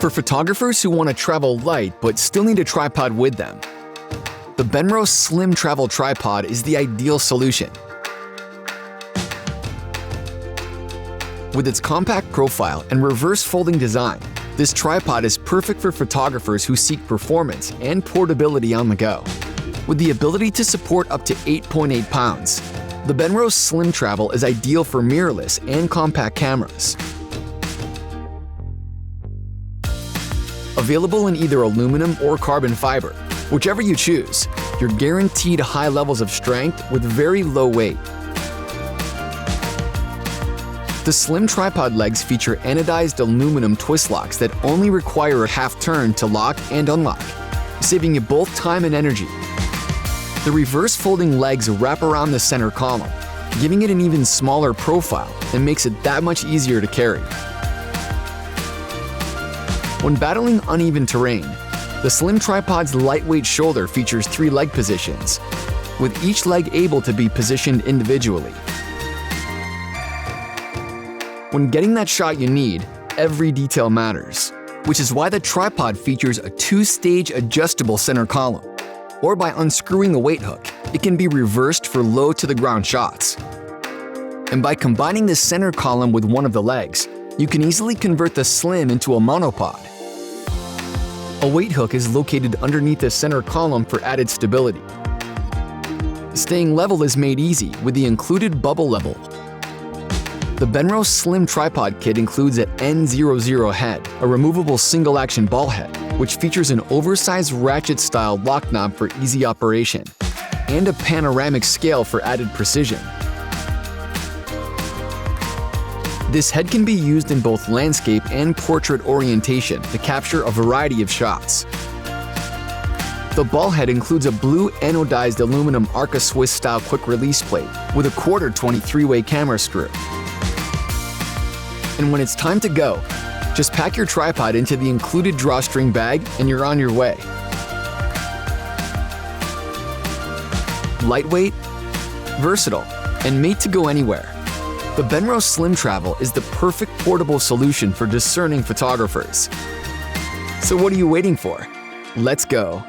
For photographers who want to travel light but still need a tripod with them, the Benro Slim Travel Tripod is the ideal solution. With its compact profile and reverse folding design, this tripod is perfect for photographers who seek performance and portability on the go. With the ability to support up to 8.8 pounds, the Benro Slim Travel is ideal for mirrorless and compact cameras. Available in either aluminum or carbon fiber, whichever you choose, you're guaranteed high levels of strength with very low weight. The slim tripod legs feature anodized aluminum twist locks that only require a half turn to lock and unlock, saving you both time and energy. The reverse folding legs wrap around the center column, giving it an even smaller profile and makes it that much easier to carry. When battling uneven terrain, the slim tripod's lightweight shoulder features 3 leg positions, with each leg able to be positioned individually. When getting that shot you need, every detail matters, which is why the tripod features a 2-stage adjustable center column. Or by unscrewing a weight hook, it can be reversed for low-to-the-ground shots. And by combining the center column with one of the legs, you can easily convert the slim into a monopod. A weight hook is located underneath the center column for added stability. Staying level is made easy with the included bubble level. The Benro Slim Tripod Kit includes an N00 head, a removable single-action ball head, which features an oversized ratchet-style lock knob for easy operation, and a panoramic scale for added precision. This head can be used in both landscape and portrait orientation to capture a variety of shots. The ball head includes a blue anodized aluminum Arca Swiss style quick release plate with a 1/4 23-way camera screw. And when it's time to go, just pack your tripod into the included drawstring bag and you're on your way. Lightweight, versatile, and made to go anywhere, the Benro Slim Travel is the perfect portable solution for discerning photographers. So what are you waiting for? Let's go.